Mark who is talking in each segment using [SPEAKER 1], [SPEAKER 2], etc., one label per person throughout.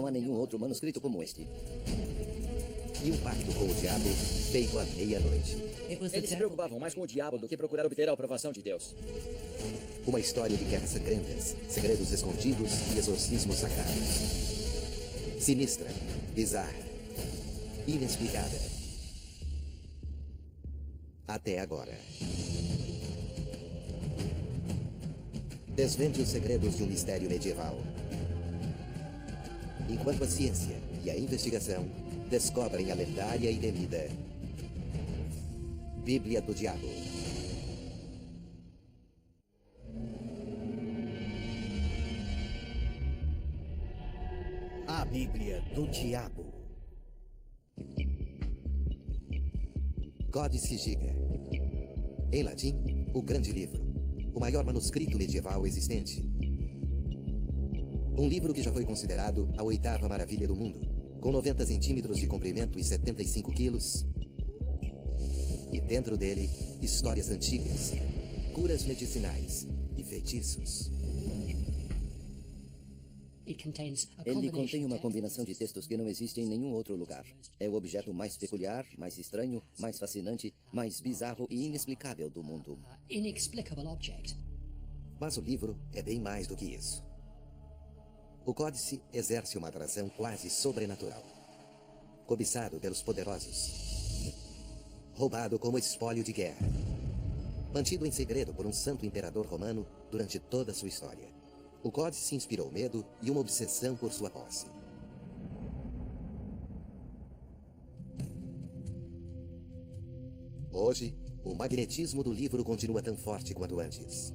[SPEAKER 1] Não há nenhum outro manuscrito como este. E um pacto com o diabo feito à meia-noite.
[SPEAKER 2] Eles se preocupavam mais com o diabo do que procurar obter a aprovação de Deus.
[SPEAKER 1] Uma história de guerras sangrentas, segredos escondidos e exorcismos sagrados. Sinistra, bizarra, inexplicada. Até agora. Desvende os segredos de um mistério medieval. Enquanto a ciência e a investigação descobrem a lendária e temida Bíblia do Diabo. A Bíblia do Diabo. Códice Giga. Em latim, o Grande Livro. O maior manuscrito medieval existente. Um livro que já foi considerado a 8ª maravilha do mundo, com 90 centímetros de comprimento e 75 quilos. E dentro dele, histórias antigas, curas medicinais e feitiços.
[SPEAKER 3] Ele contém uma combinação de textos que não existe em nenhum outro lugar. É o objeto mais peculiar, mais estranho, mais fascinante, mais bizarro e inexplicável do mundo.
[SPEAKER 1] Mas o livro é bem mais do que isso. O códice exerce uma atração quase sobrenatural. Cobiçado pelos poderosos. Roubado como espólio de guerra. Mantido em segredo por um santo imperador romano durante toda a sua história. O códice inspirou medo e uma obsessão por sua posse. Hoje, o magnetismo do livro continua tão forte quanto antes.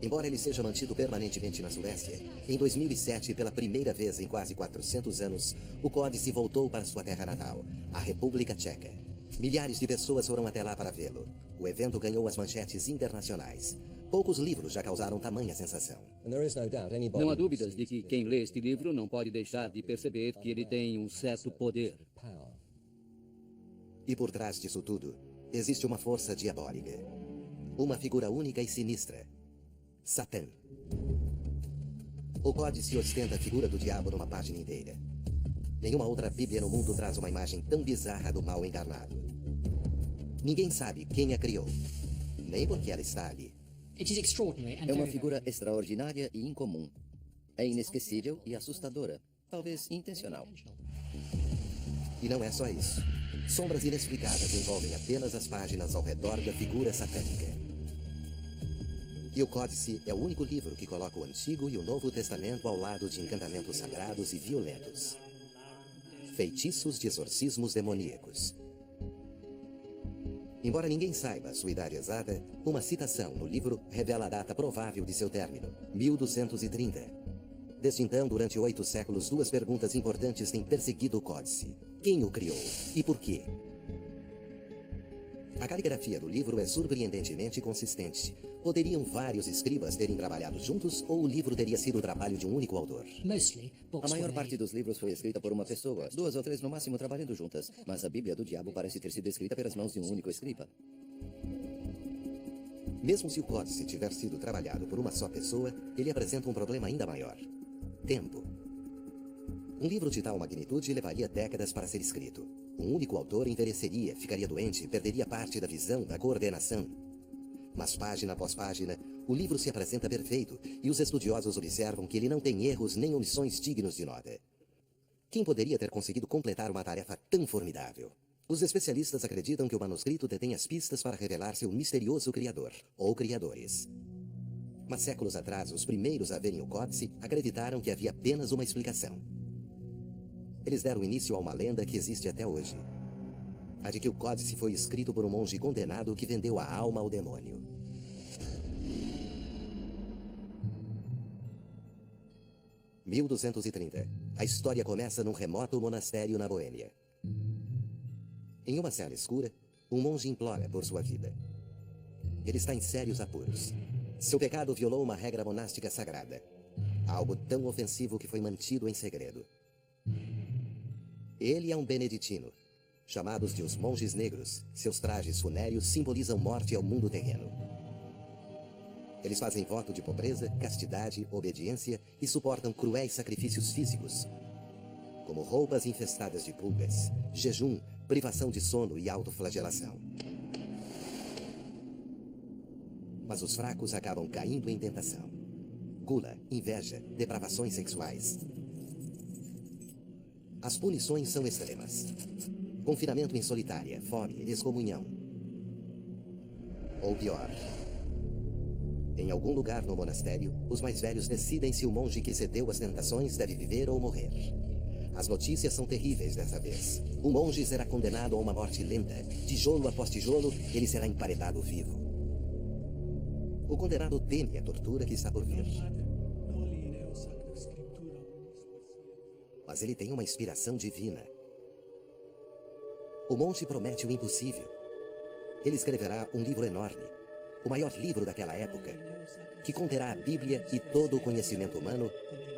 [SPEAKER 1] Embora ele seja mantido permanentemente na Suécia, em 2007, pela primeira vez em quase 400 anos, o códice voltou para sua terra natal, a República Tcheca. Milhares de pessoas foram até lá para vê-lo. O evento ganhou as manchetes internacionais. Poucos livros já causaram tamanha sensação.
[SPEAKER 4] Não há dúvidas de que quem lê este livro não pode deixar de perceber que ele tem um certo poder.
[SPEAKER 1] E por trás disso tudo, existe uma força diabólica. Uma figura única e sinistra. Satã. O códice ostenta a figura do diabo numa página inteira. Nenhuma outra Bíblia no mundo traz uma imagem tão bizarra do mal encarnado. Ninguém sabe quem a criou, nem por que ela está ali.
[SPEAKER 3] É uma figura extraordinária e incomum. É inesquecível e assustadora, talvez intencional.
[SPEAKER 1] E não é só isso. Sombras inexplicadas envolvem apenas as páginas ao redor da figura satânica. E o Códice é o único livro que coloca o Antigo e o Novo Testamento ao lado de encantamentos sagrados e violentos. Feitiços de exorcismos demoníacos. Embora ninguém saiba a sua idade exata, uma citação no livro revela a data provável de seu término, 1230. Desde então, durante 8 séculos, 2 perguntas importantes têm perseguido o Códice. Quem o criou e por quê? A caligrafia do livro é surpreendentemente consistente. Poderiam vários escribas terem trabalhado juntos ou o livro teria sido o trabalho de um único autor?
[SPEAKER 3] A maior parte dos livros foi escrita por uma pessoa, 2 ou 3 no máximo trabalhando juntas, mas a Bíblia do Diabo parece ter sido escrita pelas mãos de um único escriba.
[SPEAKER 1] Mesmo se o Códice tiver sido trabalhado por uma só pessoa, ele apresenta um problema ainda maior. Tempo. Um livro de tal magnitude levaria décadas para ser escrito. Um único autor envelheceria, ficaria doente, perderia parte da visão, da coordenação. Mas página após página, o livro se apresenta perfeito e os estudiosos observam que ele não tem erros nem omissões dignos de nota. Quem poderia ter conseguido completar uma tarefa tão formidável? Os especialistas acreditam que o manuscrito detém as pistas para revelar seu misterioso criador, ou criadores. Mas séculos atrás, os primeiros a verem o Códice acreditaram que havia apenas uma explicação. Eles deram início a uma lenda que existe até hoje. A de que o Códice foi escrito por um monge condenado que vendeu a alma ao demônio. – 1230. A história começa num remoto monastério na Boêmia. Em uma cela escura, um monge implora por sua vida. Ele está em sérios apuros. Seu pecado violou uma regra monástica sagrada. Algo tão ofensivo que foi mantido em segredo. Ele é um beneditino. Chamados de os monges negros, seus trajes funéreos simbolizam morte ao mundo terreno. Eles fazem voto de pobreza, castidade, obediência e suportam cruéis sacrifícios físicos. como roupas infestadas de pulgas, jejum, privação de sono e autoflagelação. Mas os fracos acabam caindo em tentação. Gula, inveja, depravações sexuais. As punições são extremas. Confinamento em solitária, fome, excomunhão. Ou pior, em algum lugar no monastério, os mais velhos decidem se o monge que cedeu às tentações deve viver ou morrer. As notícias são terríveis dessa vez. O monge será condenado a uma morte lenta. Tijolo após tijolo, ele será emparedado vivo. O condenado teme a tortura que está por vir. Mas ele tem uma inspiração divina. O monge promete o impossível. Ele escreverá um livro enorme, o maior livro daquela época, que conterá a Bíblia e todo o conhecimento humano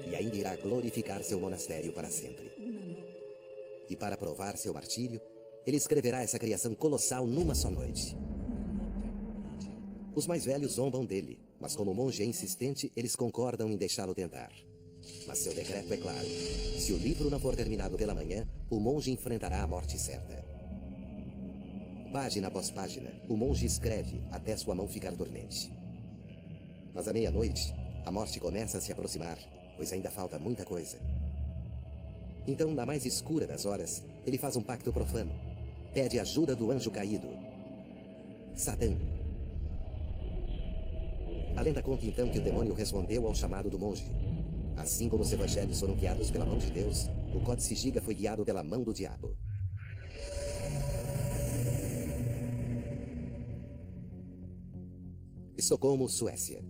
[SPEAKER 1] e ainda irá glorificar seu monastério para sempre. E para provar seu martírio, ele escreverá essa criação colossal numa só noite. Os mais velhos zombam dele, mas como o monge é insistente, eles concordam em deixá-lo tentar. Mas seu decreto é claro. Se o livro não for terminado pela manhã, o monge enfrentará a morte certa. Página após página, o monge escreve até sua mão ficar dormente. Mas à meia-noite, a morte começa a se aproximar, pois ainda falta muita coisa. Então, na mais escura das horas, ele faz um pacto profano. Pede ajuda do anjo caído, Satã. A lenda conta então que o demônio respondeu ao chamado do monge. Assim como os evangelhos foram guiados pela mão de Deus, o Códice Giga foi guiado pela mão do diabo. Estocolmo, Suécia.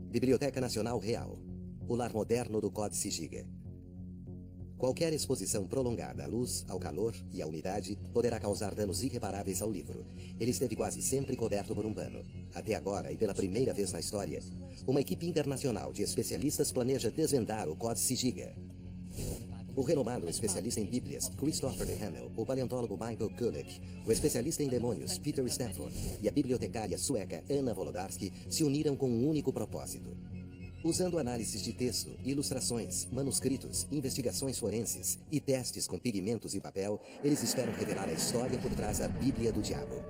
[SPEAKER 1] Biblioteca Nacional Real. O lar moderno do Códice Giga. Qualquer exposição prolongada à luz, ao calor e à umidade poderá causar danos irreparáveis ao livro. Ele esteve quase sempre coberto por um pano. Até agora, e pela primeira vez na história, uma equipe internacional de especialistas planeja desvendar o Códice Giga. O renomado especialista em Bíblias, Christopher de Hamel, o paleontólogo Michael Gulick, o especialista em demônios, Peter Stanford, e a bibliotecária sueca Anna Wolodarski se uniram com um único propósito. Usando análises de texto, ilustrações, manuscritos, investigações forenses e testes com pigmentos e papel, eles esperam revelar a história por trás da Bíblia do Diabo.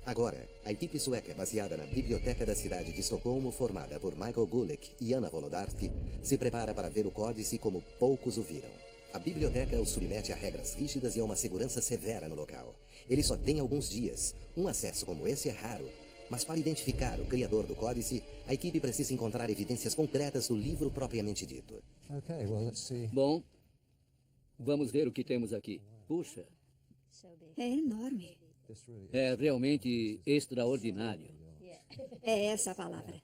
[SPEAKER 1] Agora, a equipe sueca baseada na biblioteca da cidade de Estocolmo, formada por Michael Gulick e Anna Wolodarski, se prepara para ver o códice como poucos o viram. A biblioteca o submete a regras rígidas e a uma segurança severa no local. Ele só tem alguns dias. Um acesso como esse é raro. Mas para identificar o criador do códice, a equipe precisa encontrar evidências concretas do livro propriamente dito.
[SPEAKER 4] Bom, vamos ver o que temos aqui. Puxa,
[SPEAKER 5] É enorme.
[SPEAKER 4] é realmente extraordinário.
[SPEAKER 5] É essa a palavra.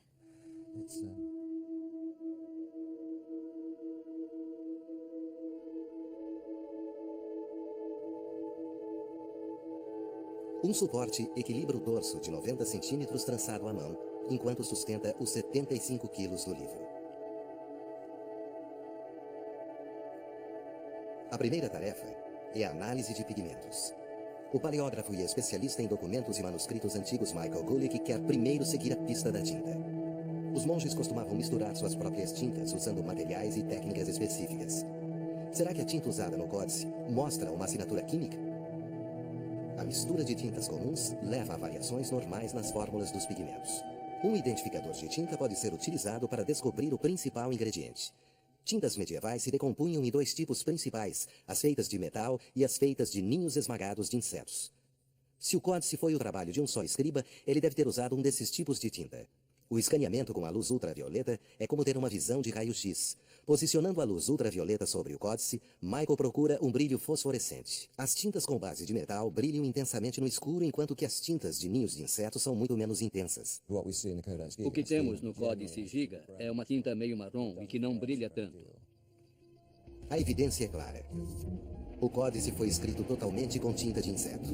[SPEAKER 1] Um suporte equilibra o dorso de 90 centímetros trançado à mão, enquanto sustenta os 75 quilos do livro. A primeira tarefa é a análise de pigmentos. O paleógrafo e especialista em documentos e manuscritos antigos Michael Gulick quer primeiro seguir a pista da tinta. Os monges costumavam misturar suas próprias tintas usando materiais e técnicas específicas. Será que a tinta usada no códice mostra uma assinatura química? A mistura de tintas comuns leva a variações normais nas fórmulas dos pigmentos. Um identificador de tinta pode ser utilizado para descobrir o principal ingrediente. Tintas medievais se decompunham em dois tipos principais, as feitas de metal e as feitas de ninhos esmagados de insetos. Se o códice foi o trabalho de um só escriba, ele deve ter usado um desses tipos de tinta. O escaneamento com a luz ultravioleta é como ter uma visão de raio-x. Posicionando a luz ultravioleta sobre o códice, Michael procura um brilho fosforescente. As tintas com base de metal brilham intensamente no escuro, enquanto que as tintas de ninhos de insetos são muito menos intensas.
[SPEAKER 4] O que temos no Códice Giga é uma tinta meio marrom e que não brilha tanto.
[SPEAKER 1] A evidência é clara. O códice foi escrito totalmente com tinta de inseto.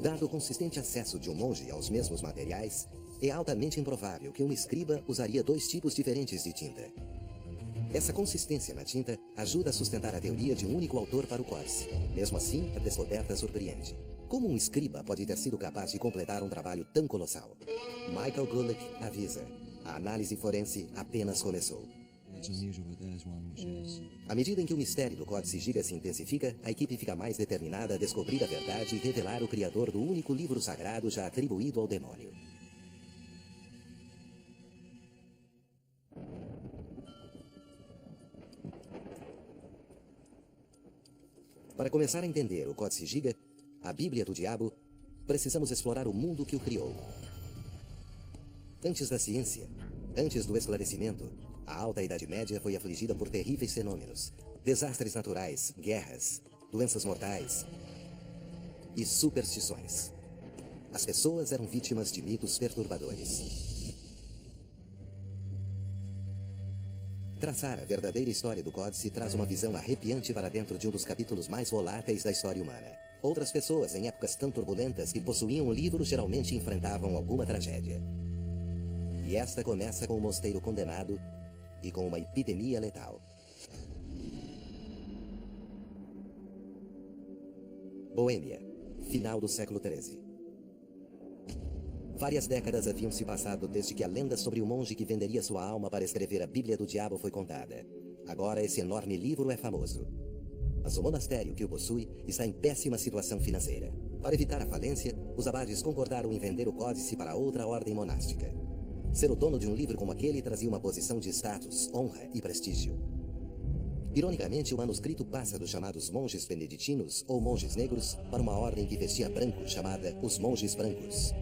[SPEAKER 1] Dado o consistente acesso de um monge aos mesmos materiais, é altamente improvável que um escriba usaria dois tipos diferentes de tinta. Essa consistência na tinta ajuda a sustentar a teoria de um único autor para o códice. Mesmo assim, a descoberta surpreende. Como um escriba pode ter sido capaz de completar um trabalho tão colossal? Michael Gulick avisa: a análise forense apenas começou. À medida em que o mistério do Códice Giga se intensifica, a equipe fica mais determinada a descobrir a verdade e revelar o criador do único livro sagrado já atribuído ao demônio. Para começar a entender o Códice Giga, a Bíblia do Diabo, precisamos explorar o mundo que o criou. Antes da ciência, antes do esclarecimento, a Alta Idade Média foi afligida por terríveis fenômenos, desastres naturais, guerras, doenças mortais e superstições. As pessoas eram vítimas de mitos perturbadores. Traçar a verdadeira história do Códice traz uma visão arrepiante para dentro de um dos capítulos mais voláteis da história humana. Outras pessoas, em épocas tão turbulentas que possuíam o livro, geralmente enfrentavam alguma tragédia. E esta começa com o mosteiro condenado e com uma epidemia letal. Boêmia, final do século XIII. Várias décadas haviam se passado desde que a lenda sobre o monge que venderia sua alma para escrever a Bíblia do Diabo foi contada. Agora esse enorme livro é famoso. Mas o monastério que o possui está em péssima situação financeira. Para evitar a falência, os abades concordaram em vender o códice para outra ordem monástica. Ser o dono de um livro como aquele trazia uma posição de status, honra e prestígio. Ironicamente, o manuscrito passa dos chamados monges beneditinos ou monges negros para uma ordem que vestia branco chamada os monges brancos.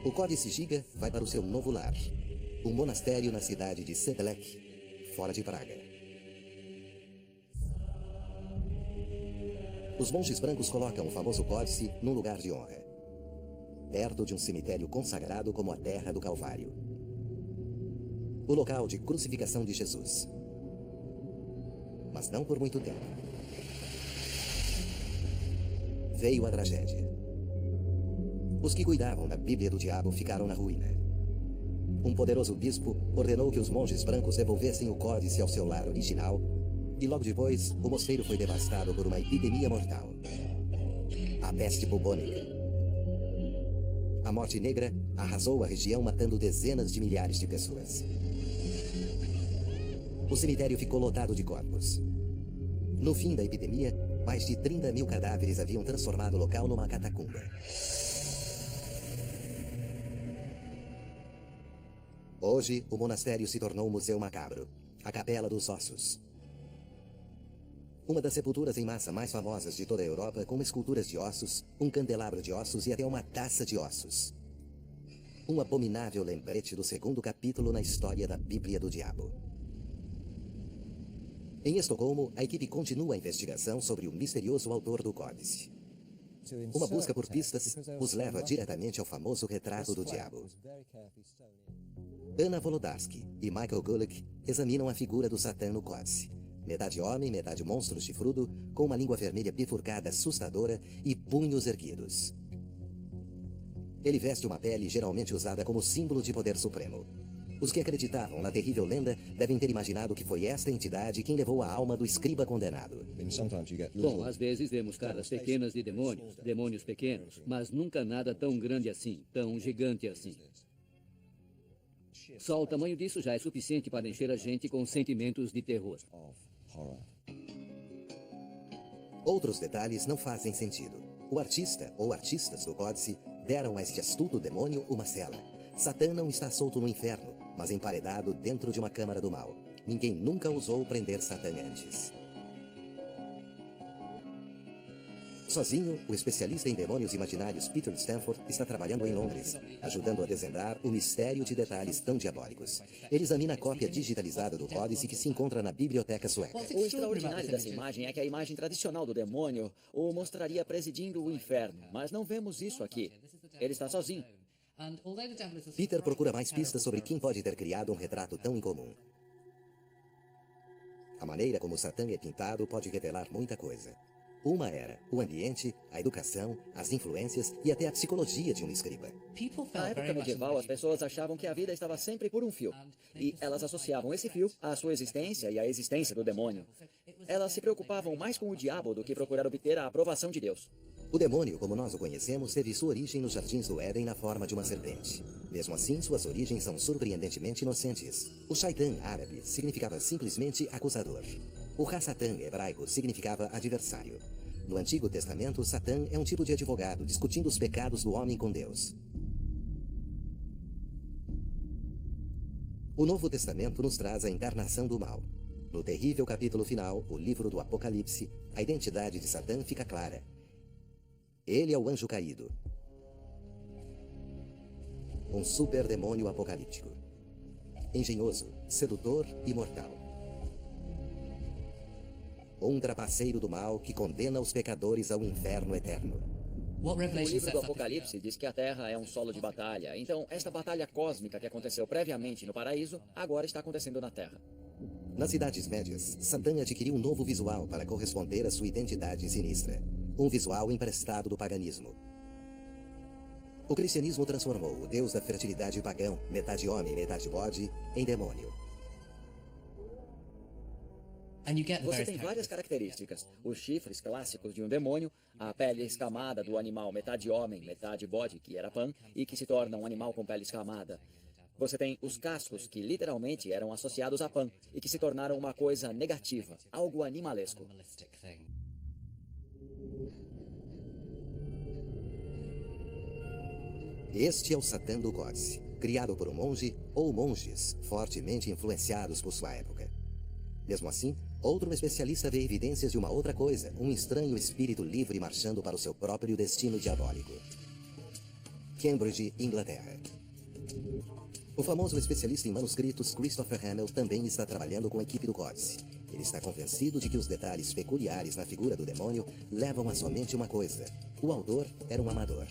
[SPEAKER 1] O Códice Giga vai para o seu novo lar, um monastério na cidade de Sedlec, fora de Praga. Os monges brancos colocam o famoso códice num lugar de honra, perto de um cemitério consagrado como a Terra do Calvário, o local de crucificação de Jesus. Mas não por muito tempo. Veio a tragédia. Os que cuidavam da Bíblia do Diabo ficaram na ruína. Um poderoso bispo ordenou que os monges brancos devolvessem o códice ao seu lar original, e logo depois o mosteiro foi devastado por uma epidemia mortal. A peste bubônica. A morte negra arrasou a região, matando dezenas de milhares de pessoas. O cemitério ficou lotado de corpos. No fim da epidemia, mais de 30 mil cadáveres haviam transformado o local numa catacumba. Hoje, o monastério se tornou um museu macabro, a Capela dos Ossos. Uma das sepulturas em massa mais famosas de toda a Europa, com esculturas de ossos, um candelabro de ossos e até uma taça de ossos. Um abominável lembrete do segundo capítulo na história da Bíblia do Diabo. Em Estocolmo, a equipe continua a investigação sobre o misterioso autor do códice. Uma busca por pistas os leva diretamente ao famoso retrato do diabo. Anna Wolodarski e Michael Gulick examinam a figura do Satã no códice. Metade homem, metade monstro chifrudo, com uma língua vermelha bifurcada assustadora e punhos erguidos. Ele veste uma pele geralmente usada como símbolo de poder supremo. Os que acreditavam na terrível lenda devem ter imaginado que foi esta entidade quem levou a alma do escriba condenado.
[SPEAKER 4] Bom, às vezes vemos caras pequenas de demônios, demônios pequenos, mas nunca nada tão grande assim, tão gigante assim. Só o tamanho disso já é suficiente para encher a gente com sentimentos de terror.
[SPEAKER 1] Outros detalhes não fazem sentido. O artista ou artistas do códice deram a este astuto demônio uma cela. Satã não está solto no inferno, mas emparedado dentro de uma câmara do mal. Ninguém nunca ousou prender Satã antes. Sozinho, o especialista em demônios imaginários Peter Stanford está trabalhando em Londres, ajudando a desvendar o mistério de detalhes tão diabólicos. Ele examina a cópia digitalizada do códice que se encontra na biblioteca sueca.
[SPEAKER 2] O extraordinário dessa imagem é que a imagem tradicional do demônio o mostraria presidindo o inferno, mas não vemos isso aqui. Ele está sozinho.
[SPEAKER 1] Peter procura mais pistas sobre quem pode ter criado um retrato tão incomum. A maneira como Satã é pintado pode revelar muita coisa. Uma era o ambiente, a educação, as influências e até a psicologia de um escriba.
[SPEAKER 2] Na época medieval, as pessoas achavam que a vida estava sempre por um fio. E elas associavam esse fio à sua existência e à existência do demônio. Elas se preocupavam mais com o diabo do que procurar obter a aprovação de Deus.
[SPEAKER 1] O demônio, como nós o conhecemos, teve sua origem nos jardins do Éden na forma de uma serpente. Mesmo assim, suas origens são surpreendentemente inocentes. O Shaitan árabe significava simplesmente acusador. O Ha-Satan hebraico significava adversário. No Antigo Testamento, Satã é um tipo de advogado discutindo os pecados do homem com Deus. O Novo Testamento nos traz a encarnação do mal. No terrível capítulo final, o livro do Apocalipse, a identidade de Satã fica clara. Ele é o anjo caído. Um superdemônio apocalíptico. Engenhoso, sedutor e mortal. Um trapaceiro do mal que condena os pecadores ao inferno eterno.
[SPEAKER 2] O livro do Apocalipse diz que a Terra é um solo de batalha. Então, esta batalha cósmica que aconteceu previamente no paraíso, agora está acontecendo na Terra.
[SPEAKER 1] Nas Idades Médias, Satã adquiriu um novo visual para corresponder à sua identidade sinistra. Um visual emprestado do paganismo. O cristianismo transformou o deus da fertilidade pagão, metade homem, metade bode, em demônio.
[SPEAKER 2] Você tem várias características. Os chifres clássicos de um demônio, a pele escamada do animal metade homem, metade bode, que era Pan, e que se torna um animal com pele escamada. Você tem os cascos, que literalmente eram associados a Pan, e que se tornaram uma coisa negativa, algo animalesco.
[SPEAKER 1] Este é o Satã do Códice, criado por um monge ou monges fortemente influenciados por sua época. Mesmo assim, outro especialista vê evidências de uma outra coisa, um estranho espírito livre marchando para o seu próprio destino diabólico. Cambridge, Inglaterra. O famoso especialista em manuscritos Christopher Hamill também está trabalhando com a equipe do Códice. Ele está convencido de que os detalhes peculiares na figura do demônio levam a somente uma coisa: o autor era um amador.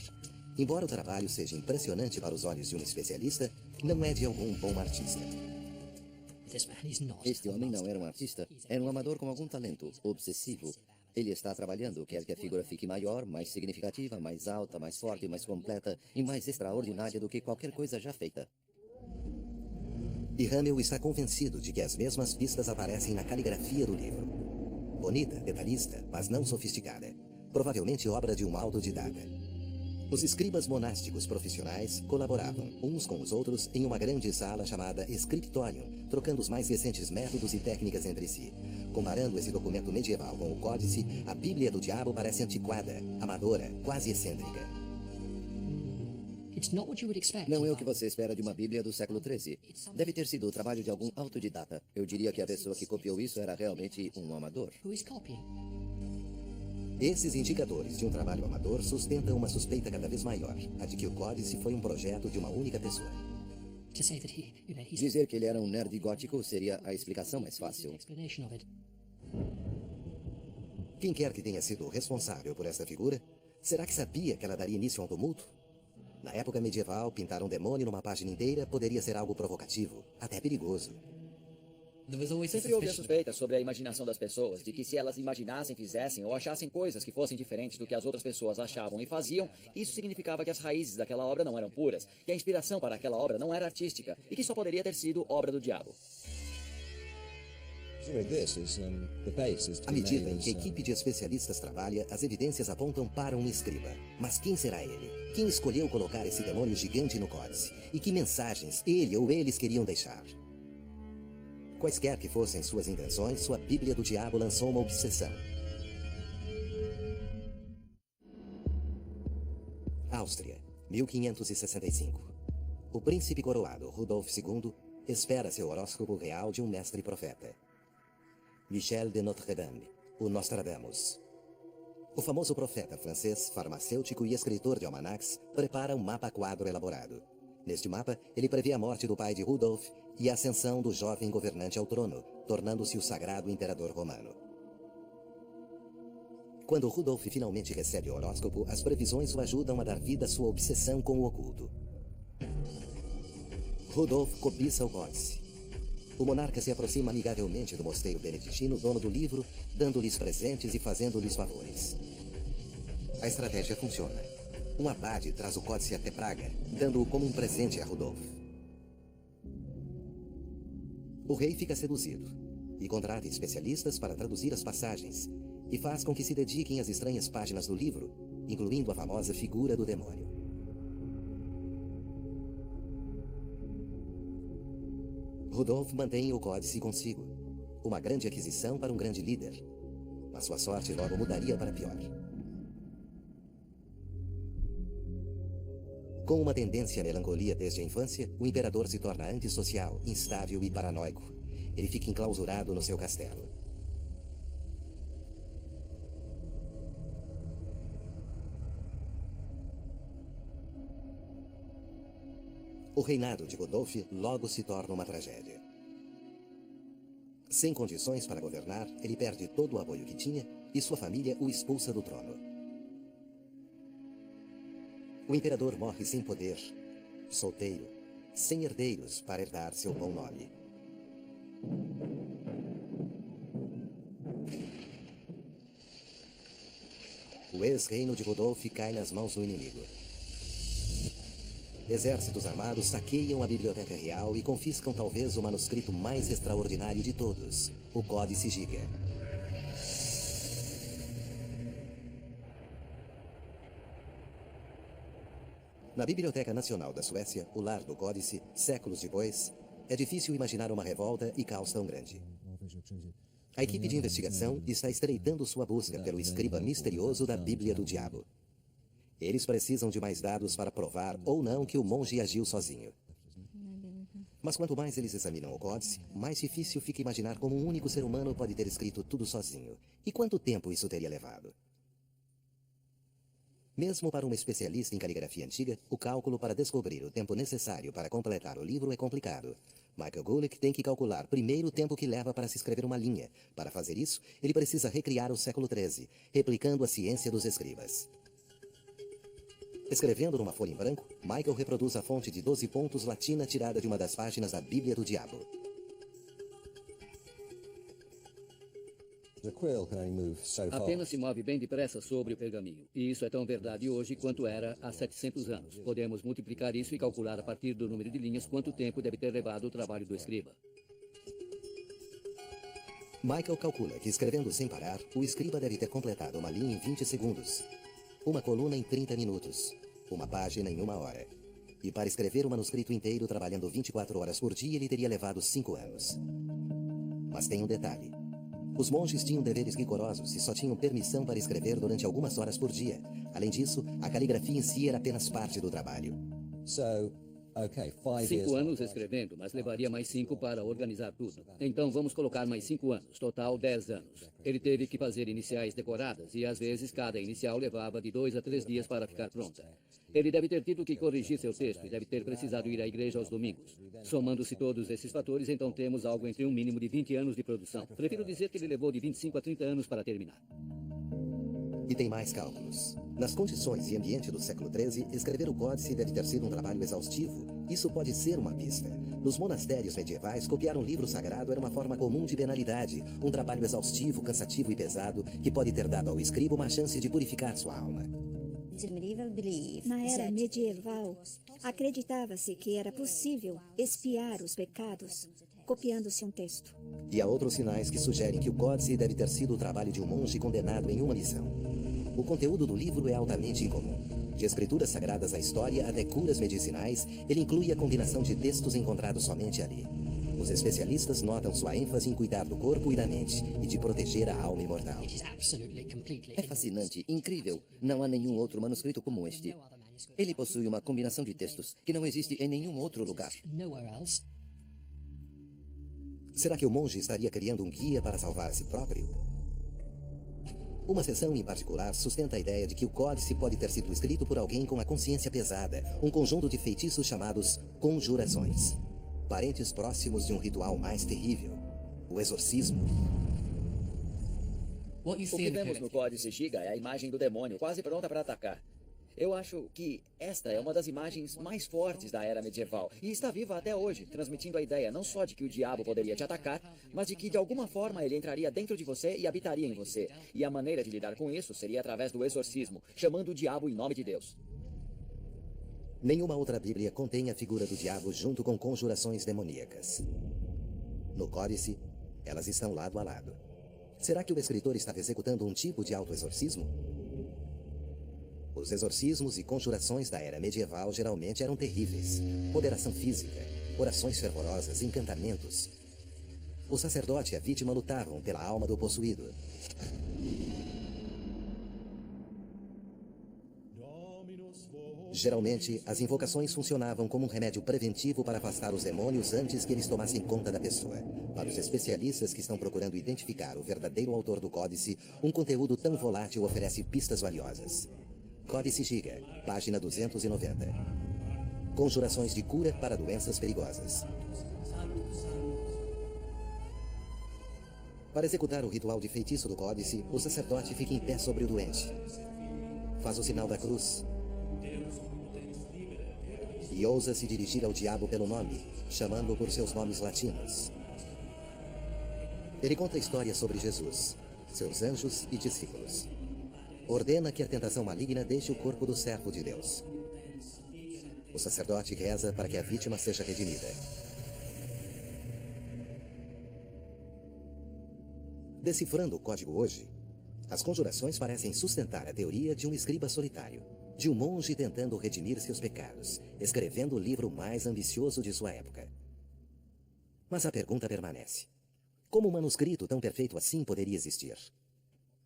[SPEAKER 1] Embora o trabalho seja impressionante para os olhos de um especialista, não é de algum bom artista.
[SPEAKER 3] Este homem não era um artista, era um amador com algum talento, obsessivo. Ele está trabalhando, quer que a figura fique maior, mais significativa, mais alta, mais forte, mais completa e mais extraordinária do que qualquer coisa já feita.
[SPEAKER 1] E Hamill está convencido de que as mesmas pistas aparecem na caligrafia do livro. Bonita, detalhista, mas não sofisticada. Provavelmente obra de um autodidata. Os escribas monásticos profissionais colaboravam uns com os outros em uma grande sala chamada Scriptorium, trocando os mais recentes métodos e técnicas entre si. Comparando esse documento medieval com o Códice, a Bíblia do Diabo parece antiquada, amadora, quase excêntrica.
[SPEAKER 3] Não é o que você espera de uma Bíblia do século XIII. Deve ter sido o trabalho de algum autodidata. Eu diria que a pessoa que copiou isso era realmente um amador.
[SPEAKER 1] Esses indicadores de um trabalho amador sustentam uma suspeita cada vez maior, a de que o Códice foi um projeto de uma única pessoa.
[SPEAKER 3] Dizer que ele era um nerd gótico seria a explicação mais fácil.
[SPEAKER 1] Quem quer que tenha sido o responsável por esta figura, será que sabia que ela daria início a um tumulto? Na época medieval, pintar um demônio numa página inteira poderia ser algo provocativo, até perigoso.
[SPEAKER 2] Sempre houve a suspeita sobre a imaginação das pessoas, de que se elas imaginassem, fizessem ou achassem coisas que fossem diferentes do que as outras pessoas achavam e faziam, isso significava que as raízes daquela obra não eram puras, que a inspiração para aquela obra não era artística e que só poderia ter sido obra do diabo.
[SPEAKER 1] À medida em que a equipe de especialistas trabalha, as evidências apontam para um escriba. Mas quem será ele? Quem escolheu colocar esse demônio gigante no Códice? E que mensagens ele ou eles queriam deixar? Quaisquer que fossem suas intenções, sua Bíblia do Diabo lançou uma obsessão. Áustria, 1565. O príncipe coroado Rudolf II espera seu horóscopo real de um mestre profeta. Michel de Notre Dame, o Nostradamus. O famoso profeta francês, farmacêutico e escritor de almanacs, prepara um mapa-quadro elaborado. Neste mapa, ele prevê a morte do pai de Rudolf e a ascensão do jovem governante ao trono, tornando-se o sagrado imperador romano. Quando Rudolf finalmente recebe o horóscopo, as previsões o ajudam a dar vida à sua obsessão com o oculto. Rudolf cobiça o Códice. O monarca se aproxima amigavelmente do mosteiro beneditino, dono do livro, dando-lhes presentes e fazendo-lhes favores. A estratégia funciona. Um abade traz o Códice até Praga, dando-o como um presente a Rudolf. O rei fica seduzido e contrata especialistas para traduzir as passagens e faz com que se dediquem às estranhas páginas do livro incluindo a famosa figura do demônio. Rudolf mantém o códice consigo. Uma grande aquisição para um grande líder. Mas sua sorte logo mudaria para pior. Com uma tendência à melancolia desde a infância, o imperador se torna antissocial, instável e paranoico. Ele fica enclausurado no seu castelo. O reinado de Rudolf logo se torna uma tragédia. Sem condições para governar, ele perde todo o apoio que tinha e sua família o expulsa do trono. O imperador morre sem poder, solteiro, sem herdeiros para herdar seu bom nome. O ex-reino de Rudolf cai nas mãos do inimigo. Exércitos armados saqueiam a Biblioteca Real e confiscam talvez o manuscrito mais extraordinário de todos, o Códice Giga. Na Biblioteca Nacional da Suécia, o lar do Códice, séculos depois, é difícil imaginar uma revolta e caos tão grande. A equipe de investigação está estreitando sua busca pelo escriba misterioso da Bíblia do Diabo. Eles precisam de mais dados para provar ou não que o monge agiu sozinho. Mas quanto mais eles examinam o códice, mais difícil fica imaginar como um único ser humano pode ter escrito tudo sozinho. E quanto tempo isso teria levado? Mesmo para um especialista em caligrafia antiga, o cálculo para descobrir o tempo necessário para completar o livro é complicado. Michael Gulick tem que calcular primeiro o tempo que leva para se escrever uma linha. Para fazer isso, ele precisa recriar o século XIII, replicando a ciência dos escribas. Escrevendo numa folha em branco, Michael reproduz a fonte de 12 pontos latina tirada de uma das páginas da Bíblia do Diabo.
[SPEAKER 4] Apenas se move bem depressa sobre o pergaminho. E isso é tão verdade hoje quanto era há 700 anos. Podemos multiplicar isso e calcular a partir do número de linhas quanto tempo deve ter levado o trabalho do escriba.
[SPEAKER 1] Michael calcula que escrevendo sem parar, o escriba deve ter completado uma linha em 20 segundos, uma coluna em 30 minutos, uma página em 1 hora. E para escrever o manuscrito inteiro trabalhando 24 horas por dia, ele teria levado 5 anos. Mas tem um detalhe. Os monges tinham deveres rigorosos e só tinham permissão para escrever durante algumas horas por dia. Além disso, a caligrafia em si era apenas parte do trabalho.
[SPEAKER 4] 5 anos escrevendo, mas levaria mais 5 para organizar tudo. Então vamos colocar mais 5 anos, total 10 anos. Ele teve que fazer iniciais decoradas e às vezes cada inicial levava de 2 a 3 dias para ficar pronta. Ele deve ter tido que corrigir seu texto e deve ter precisado ir à igreja aos domingos. Somando-se todos esses fatores, então temos algo entre um mínimo de 20 anos de produção. Prefiro dizer que ele levou de 25 a 30 anos para terminar.
[SPEAKER 1] E tem mais cálculos. Nas condições e ambiente do século XIII, escrever o códice deve ter sido um trabalho exaustivo. Isso pode ser uma pista. Nos monastérios medievais, copiar um livro sagrado era uma forma comum de penalidade, um trabalho exaustivo, cansativo e pesado, que pode ter dado ao escriba uma chance de purificar sua alma.
[SPEAKER 5] Na era medieval, acreditava-se que era possível expiar os pecados copiando-se um texto.
[SPEAKER 1] E há outros sinais que sugerem que o códice deve ter sido o trabalho de um monge condenado em uma missão. O conteúdo do livro é altamente incomum. De escrituras sagradas à história até curas medicinais, ele inclui a combinação de textos encontrados somente ali. Os especialistas notam sua ênfase em cuidar do corpo e da mente e de proteger a alma imortal.
[SPEAKER 3] É fascinante, incrível. Não há nenhum outro manuscrito como este. Ele possui uma combinação de textos que não existe em nenhum outro lugar.
[SPEAKER 1] Será que o monge estaria criando um guia para salvar a si próprio? Uma seção em particular sustenta a ideia de que o códice pode ter sido escrito por alguém com a consciência pesada, um conjunto de feitiços chamados conjurações. Parentes próximos de um ritual mais terrível, o exorcismo.
[SPEAKER 2] O que vemos no Códice Giga é a imagem do demônio, quase pronta para atacar. Eu acho que esta é uma das imagens mais fortes da era medieval e está viva até hoje, transmitindo a ideia não só de que o diabo poderia te atacar, mas de que de alguma forma ele entraria dentro de você e habitaria em você. E a maneira de lidar com isso seria através do exorcismo, chamando o diabo em nome de Deus.
[SPEAKER 1] Nenhuma outra Bíblia contém a figura do diabo junto com conjurações demoníacas. No Códice, elas estão lado a lado. Será que o escritor estava executando um tipo de autoexorcismo? Os exorcismos e conjurações da era medieval geralmente eram terríveis. Moderação física, orações fervorosas, encantamentos. O sacerdote e a vítima lutavam pela alma do possuído. Geralmente, as invocações funcionavam como um remédio preventivo para afastar os demônios antes que eles tomassem conta da pessoa. Para os especialistas que estão procurando identificar o verdadeiro autor do códice, um conteúdo tão volátil oferece pistas valiosas. Códice Giga, página 290. Conjurações de cura para doenças perigosas. Para executar o ritual de feitiço do códice, o sacerdote fica em pé sobre o doente. Faz o sinal da cruz. E ousa se dirigir ao diabo pelo nome, chamando-o por seus nomes latinos. Ele conta histórias sobre Jesus, seus anjos e discípulos. Ordena que a tentação maligna deixe o corpo do servo de Deus. O sacerdote reza para que a vítima seja redimida. Decifrando o código hoje, as conjurações parecem sustentar a teoria de um escriba solitário, de um monge tentando redimir seus pecados, escrevendo o livro mais ambicioso de sua época. Mas a pergunta permanece: como um manuscrito tão perfeito assim poderia existir?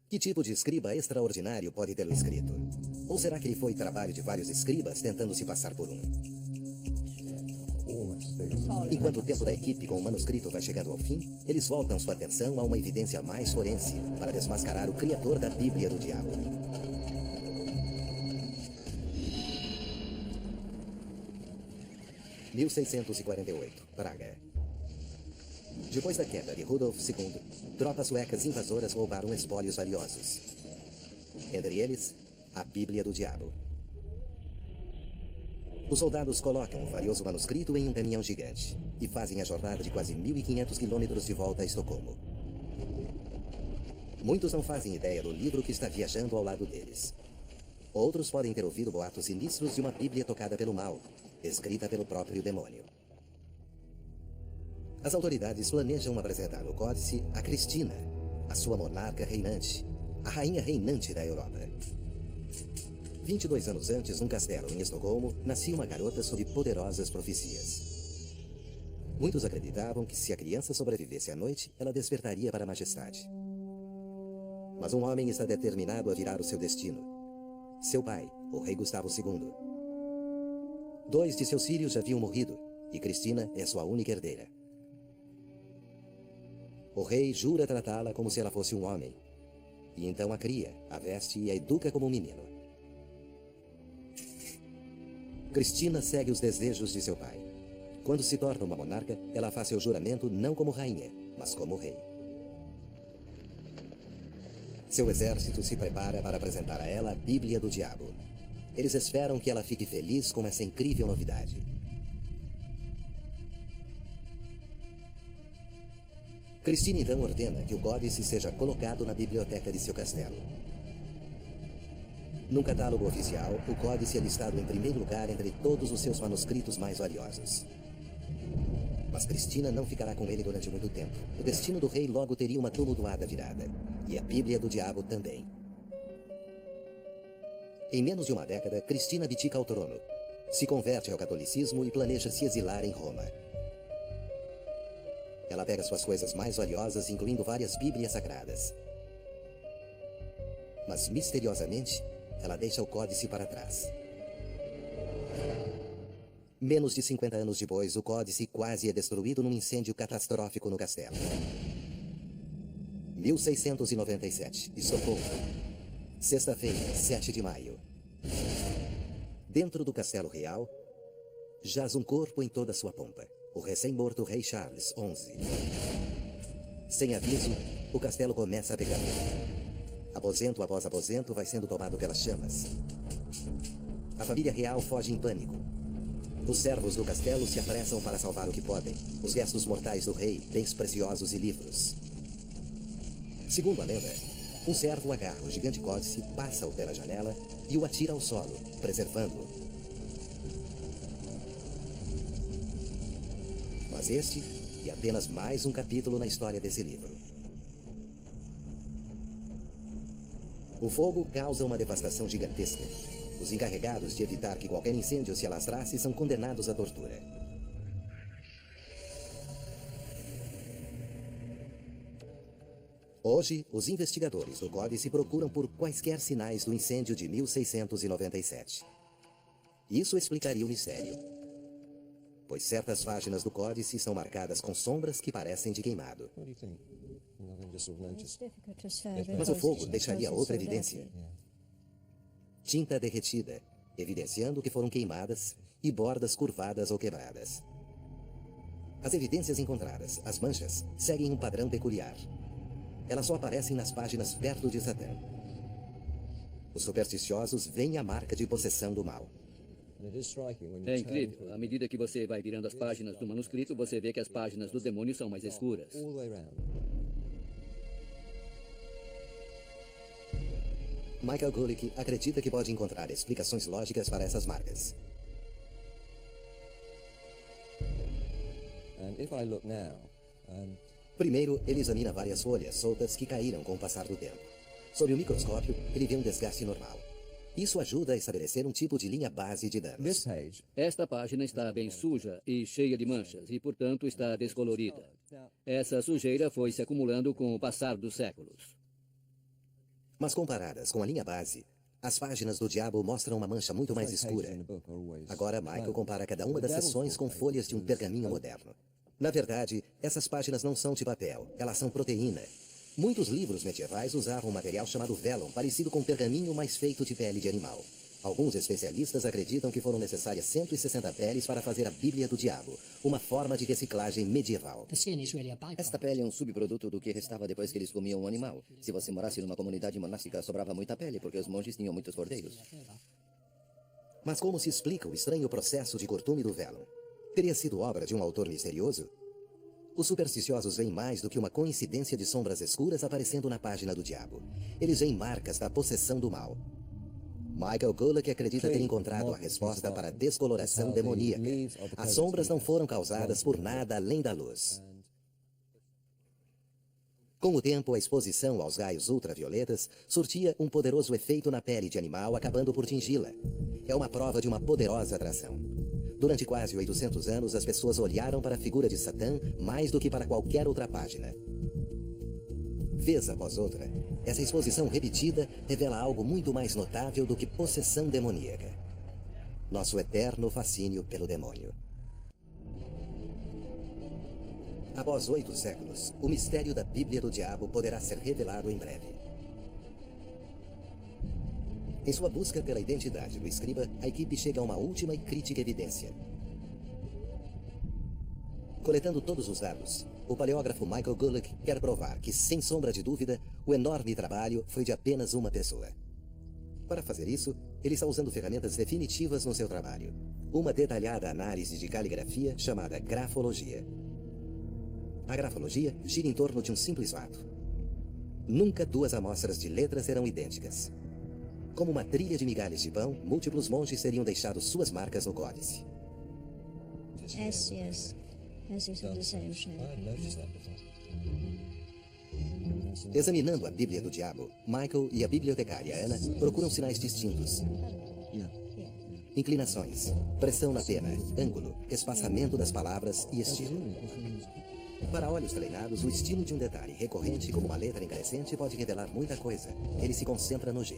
[SPEAKER 1] Que tipo de escriba extraordinário pode tê-lo escrito? Ou será que ele foi trabalho de vários escribas tentando se passar por um? Enquanto o tempo da equipe com o manuscrito vai chegando ao fim, eles voltam sua atenção a uma evidência mais forense para desmascarar o criador da Bíblia do Diabo. – 1648, Praga. Depois da queda de Rudolf II, tropas suecas invasoras roubaram espólios valiosos. Entre eles, a Bíblia do Diabo. Os soldados colocam o valioso manuscrito em um caminhão gigante e fazem a jornada de quase 1.500 quilômetros de volta a Estocolmo. Muitos não fazem ideia do livro que está viajando ao lado deles. Outros podem ter ouvido boatos sinistros de uma Bíblia tocada pelo mal, escrita pelo próprio demônio. As autoridades planejam apresentar o códice a Cristina, a sua monarca reinante, a rainha reinante da Europa. 22 anos antes, num castelo em Estocolmo, nascia uma garota sob poderosas profecias. Muitos acreditavam que se a criança sobrevivesse à noite, ela despertaria para a majestade. Mas um homem está determinado a virar o seu destino. Seu pai, o rei Gustavo II. 2 de seus filhos já haviam morrido, e Cristina é sua única herdeira. O rei jura tratá-la como se ela fosse um homem, e então a cria, a veste e a educa como um menino. Cristina segue os desejos de seu pai. Quando se torna uma monarca, ela faz seu juramento não como rainha, mas como rei. Seu exército se prepara para apresentar a ela a Bíblia do Diabo. Eles esperam que ela fique feliz com essa incrível novidade. Cristina então ordena que o códice seja colocado na biblioteca de seu castelo. Num catálogo oficial, o códice é listado em primeiro lugar entre todos os seus manuscritos mais valiosos. Mas Cristina não ficará com ele durante muito tempo. O destino do rei logo teria uma tumultuada virada. E a Bíblia do Diabo também. Em menos de uma década, Cristina abdica ao trono, se converte ao catolicismo e planeja se exilar em Roma. Ela pega suas coisas mais valiosas, incluindo várias Bíblias sagradas. Mas, misteriosamente, ela deixa o códice para trás. Menos de 50 anos depois, o códice quase é destruído num incêndio catastrófico no castelo. 1697, Estocolmo. Sexta-feira, 7 de maio. Dentro do castelo real, jaz um corpo em toda sua pompa. O recém-morto rei Charles XI. Sem aviso, o castelo começa a pegar fogo. Aposento após aposento vai sendo tomado pelas chamas. A família real foge em pânico. Os servos do castelo se apressam para salvar o que podem. Os restos mortais do rei, bens preciosos e livros. Segundo a lenda, um servo agarra o gigante códice, passa-o pela janela e o atira ao solo, preservando-o. Mas este é apenas mais um capítulo na história desse livro. O fogo causa uma devastação gigantesca Os encarregados de evitar que qualquer incêndio se alastrasse são condenados à tortura. Hoje, os investigadores do Códice procuram por quaisquer sinais do incêndio de 1697. Isso explicaria o mistério, pois certas páginas do Códice são marcadas com sombras que parecem de queimado. Mas o fogo deixaria outra evidência. Tinta derretida, evidenciando que foram queimadas, e bordas curvadas ou quebradas. As evidências encontradas, as manchas, seguem um padrão peculiar. Elas só aparecem nas páginas perto de Satã. Os supersticiosos veem a marca de possessão do mal.
[SPEAKER 4] É incrível. À medida que você vai virando as páginas do manuscrito, você vê que as páginas do demônio são mais escuras.
[SPEAKER 1] Michael Gulick acredita que pode encontrar explicações lógicas para essas marcas. Primeiro, ele examina várias folhas soltas que caíram com o passar do tempo. Sob o microscópio, ele vê um desgaste normal. Isso ajuda a estabelecer um tipo de linha base de danos.
[SPEAKER 4] Esta página está bem suja e cheia de manchas e, portanto, está descolorida. Essa sujeira foi se acumulando com o passar dos séculos.
[SPEAKER 1] Mas comparadas com a linha base, as páginas do Diabo mostram uma mancha muito mais escura. Agora, Michael compara cada uma das seções com folhas de um pergaminho moderno. Na verdade, essas páginas não são de papel, elas são proteína. Muitos livros medievais usavam um material chamado vellum, parecido com pergaminho, mas feito de pele de animal. Alguns especialistas acreditam que foram necessárias 160 peles para fazer a Bíblia do Diabo, uma forma de reciclagem medieval.
[SPEAKER 3] Esta pele é um subproduto do que restava depois que eles comiam um animal. Se você morasse numa comunidade monástica, sobrava muita pele, porque os monges tinham muitos cordeiros.
[SPEAKER 1] Mas como se explica o estranho processo de cortume do vellum? Teria sido obra de um autor misterioso? Os supersticiosos veem mais do que uma coincidência de sombras escuras aparecendo na página do Diabo. Eles veem marcas da possessão do mal. Michael Gulick acredita ter encontrado a resposta para a descoloração demoníaca. As sombras não foram causadas por nada além da luz. Com o tempo, a exposição aos raios ultravioletas surtia um poderoso efeito na pele de animal, acabando por tingi-la. É uma prova de uma poderosa atração. Durante quase 800 anos, as pessoas olharam para a figura de Satã mais do que para qualquer outra página. Vez após outra, essa exposição repetida revela algo muito mais notável do que possessão demoníaca. Nosso eterno fascínio pelo demônio. Após 8 séculos, o mistério da Bíblia do Diabo poderá ser revelado em breve. Em sua busca pela identidade do escriba, a equipe chega a uma última e crítica evidência. Coletando todos os dados, o paleógrafo Michael Gulick quer provar que, sem sombra de dúvida, o enorme trabalho foi de apenas uma pessoa. Para fazer isso, ele está usando ferramentas definitivas no seu trabalho. Uma detalhada análise de caligrafia chamada grafologia. A grafologia gira em torno de um simples fato. Nunca 2 amostras de letras serão idênticas. Como uma trilha de migalhas de pão, múltiplos monges teriam deixado suas marcas no códice. Examinando a Bíblia do Diabo, Michael e a bibliotecária Anna procuram sinais distintos. Inclinações, pressão na pena, ângulo, espaçamento das palavras e estilo. Para olhos treinados, o estilo de um detalhe recorrente como uma letra em crescente pode revelar muita coisa. Ele se concentra no G.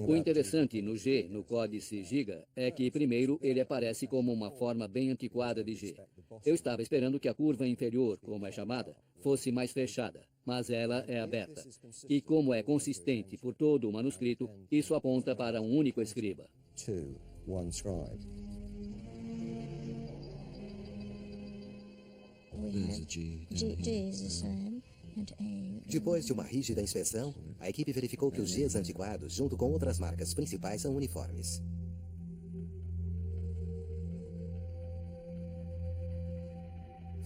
[SPEAKER 4] O interessante no G, no códice Giga, é que, primeiro, ele aparece como uma forma bem antiquada de G. Eu estava esperando que a curva inferior, como é chamada, fosse mais fechada, mas ela é aberta. E como é consistente por todo o manuscrito, isso aponta para um único escriba.
[SPEAKER 1] Depois de uma rígida inspeção, a equipe verificou que os Gs antiquados, junto com outras marcas principais, são uniformes.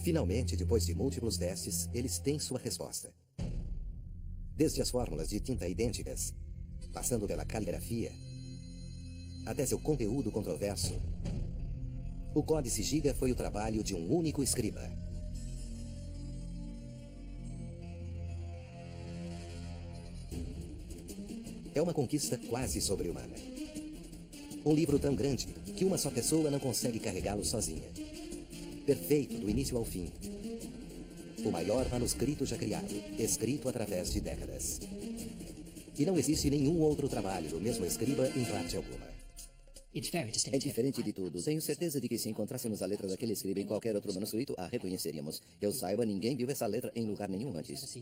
[SPEAKER 1] Finalmente, depois de múltiplos testes, eles têm sua resposta. Desde as fórmulas de tinta idênticas, passando pela caligrafia, até seu conteúdo controverso, o Códice Giga foi o trabalho de um único escriba. É uma conquista quase sobre-humana. Um livro tão grande que uma só pessoa não consegue carregá-lo sozinha. Perfeito do início ao fim. O maior manuscrito já criado, escrito através de décadas. E não existe nenhum outro trabalho do mesmo escriba em parte alguma.
[SPEAKER 3] É diferente de tudo. Tenho certeza de que se encontrássemos a letra daquele escriba em qualquer outro manuscrito, a reconheceríamos. Eu saiba, ninguém viu essa letra em lugar nenhum antes.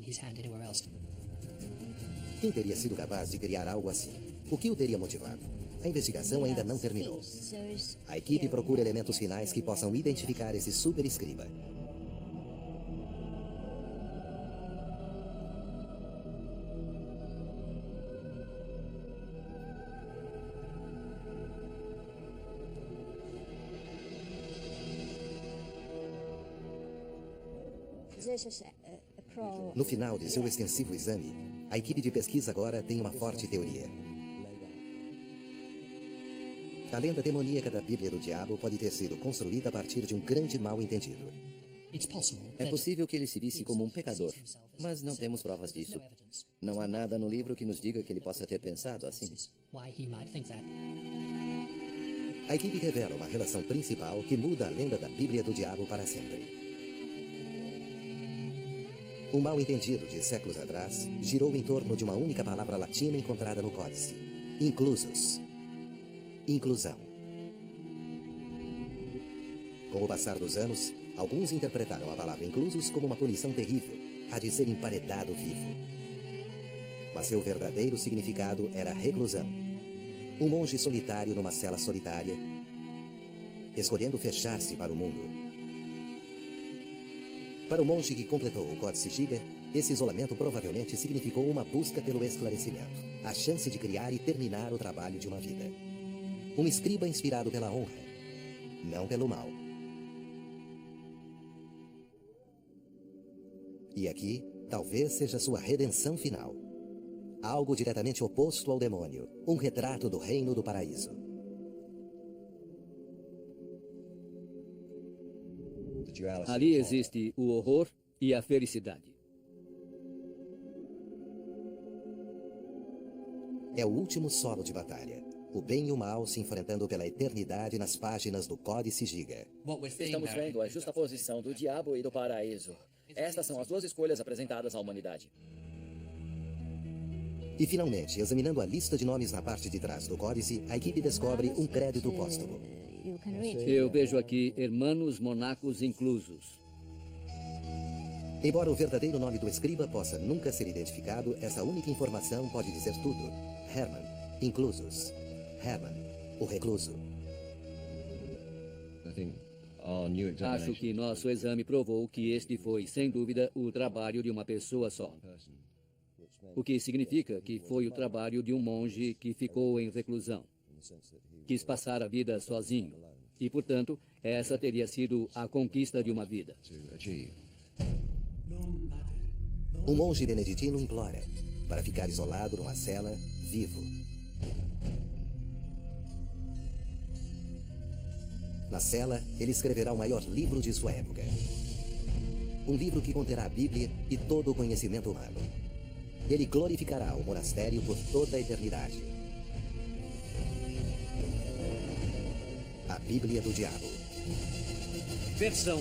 [SPEAKER 1] Quem teria sido capaz de criar algo assim? O que o teria motivado? A investigação ainda não terminou. A equipe procura elementos finais que possam identificar esse super escriba. No final de seu extensivo exame, a equipe de pesquisa agora tem uma forte teoria. A lenda demoníaca da Bíblia do Diabo pode ter sido construída a partir de um grande mal-entendido.
[SPEAKER 3] É possível que ele se visse como um pecador, mas não temos provas disso. Não há nada no livro que nos diga que ele possa ter pensado assim.
[SPEAKER 1] A equipe revela uma relação principal que muda a lenda da Bíblia do Diabo para sempre. Um mal-entendido de séculos atrás girou em torno de uma única palavra latina encontrada no códice: inclusus. Inclusão. Com o passar dos anos, alguns interpretaram a palavra inclusus como uma punição terrível, a de ser emparedado vivo. Mas seu verdadeiro significado era reclusão. Um monge solitário numa cela solitária, escolhendo fechar-se para o mundo. Para o monge que completou o Códice Giga, esse isolamento provavelmente significou uma busca pelo esclarecimento, a chance de criar e terminar o trabalho de uma vida. Um escriba inspirado pela honra, não pelo mal. E aqui, talvez seja sua redenção final. Algo diretamente oposto ao demônio, um retrato do reino do paraíso.
[SPEAKER 4] Ali existe o horror e a felicidade.
[SPEAKER 1] É o último solo de batalha. O bem e o mal se enfrentando pela eternidade nas páginas do Códice Giga.
[SPEAKER 2] Estamos vendo a justaposição do diabo e do paraíso. Estas são as duas escolhas apresentadas à humanidade.
[SPEAKER 1] E finalmente, examinando a lista de nomes na parte de trás do códice, a equipe descobre um crédito póstumo.
[SPEAKER 4] Eu vejo aqui hermanos monacos inclusos.
[SPEAKER 1] Embora o verdadeiro nome do escriba possa nunca ser identificado, essa única informação pode dizer tudo. Herman, inclusus. Herman, o recluso.
[SPEAKER 4] Acho que nosso exame provou que este foi, sem dúvida, o trabalho de uma pessoa só. O que significa que foi o trabalho de um monge que ficou em reclusão. Quis passar a vida sozinho. E, portanto, essa teria sido a conquista de uma vida.
[SPEAKER 1] Um monge beneditino implora para ficar isolado numa cela, vivo. Na cela, ele escreverá o maior livro de sua época. Um livro que conterá a Bíblia e todo o conhecimento humano. Ele glorificará o monastério por toda a eternidade. A Bíblia do Diabo.
[SPEAKER 6] Versão